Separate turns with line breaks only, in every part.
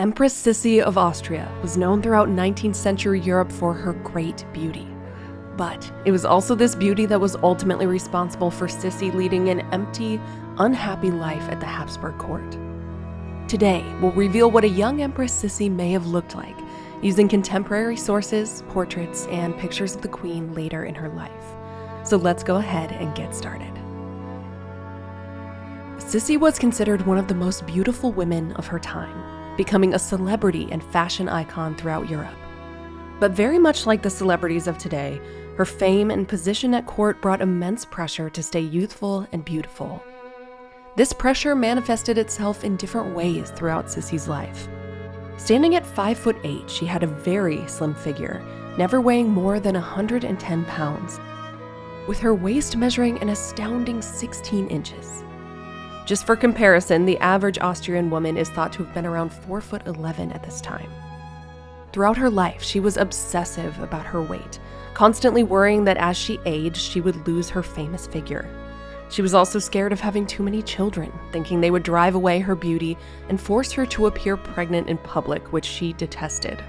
Empress Sisi of Austria was known throughout 19th century Europe for her great beauty. But it was also this beauty that was ultimately responsible for Sissy leading an empty, unhappy life at the Habsburg court. Today, we'll reveal what a young Empress Sissy may have looked like, using contemporary sources, portraits, and pictures of the queen later in her life. So let's go ahead and get started. Sissy was considered one of the most beautiful women of her time, becoming a celebrity and fashion icon throughout Europe. But very much like the celebrities of today, her fame and position at court brought immense pressure to stay youthful and beautiful. This pressure manifested itself in different ways throughout Sissy's life. Standing at 5'8", she had a very slim figure, never weighing more than 110 pounds, with her waist measuring an astounding 16 inches. Just for comparison, the average Austrian woman is thought to have been around 4'11" at this time. Throughout her life, she was obsessive about her weight, constantly worrying that as she aged, she would lose her famous figure. She was also scared of having too many children, thinking they would drive away her beauty and force her to appear pregnant in public, which she detested.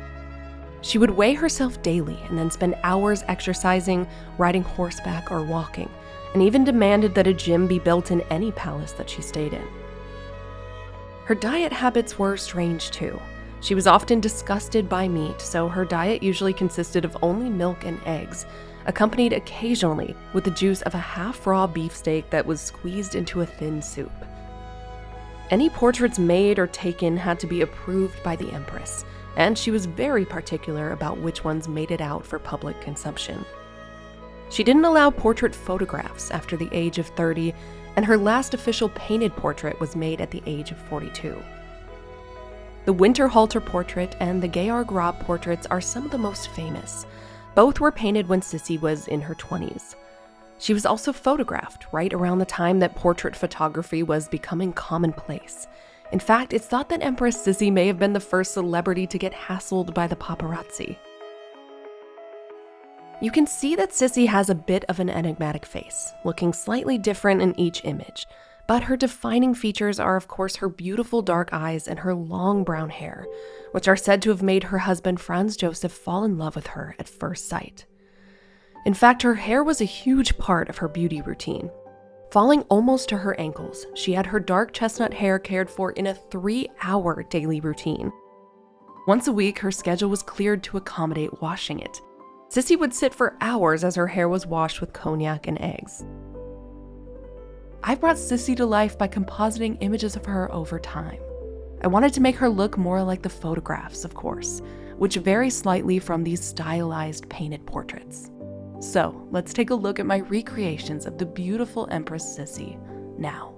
She would weigh herself daily and then spend hours exercising, riding horseback, or walking, and even demanded that a gym be built in any palace that she stayed in. Her diet habits were strange too. She was often disgusted by meat, so her diet usually consisted of only milk and eggs, accompanied occasionally with the juice of a half-raw beefsteak that was squeezed into a thin soup. Any portraits made or taken had to be approved by the Empress, and she was very particular about which ones made it out for public consumption. She didn't allow portrait photographs after the age of 30, and her last official painted portrait was made at the age of 42. The Winterhalter portrait and the Georg Raab portraits are some of the most famous. Both were painted when Sissy was in her 20s. She was also photographed right around the time that portrait photography was becoming commonplace. In fact, it's thought that Empress Sissy may have been the first celebrity to get hassled by the paparazzi. You can see that Sissy has a bit of an enigmatic face, looking slightly different in each image, but her defining features are of course her beautiful dark eyes and her long brown hair, which are said to have made her husband Franz Joseph fall in love with her at first sight. In fact, her hair was a huge part of her beauty routine. Falling almost to her ankles, she had her dark chestnut hair cared for in a 3-hour daily routine. Once a week, her schedule was cleared to accommodate washing it. Sissy would sit for hours as her hair was washed with cognac and eggs. I brought Sissy to life by compositing images of her over time. I wanted to make her look more like the photographs, of course, which vary slightly from these stylized painted portraits. So let's take a look at my recreations of the beautiful Empress Sissy now.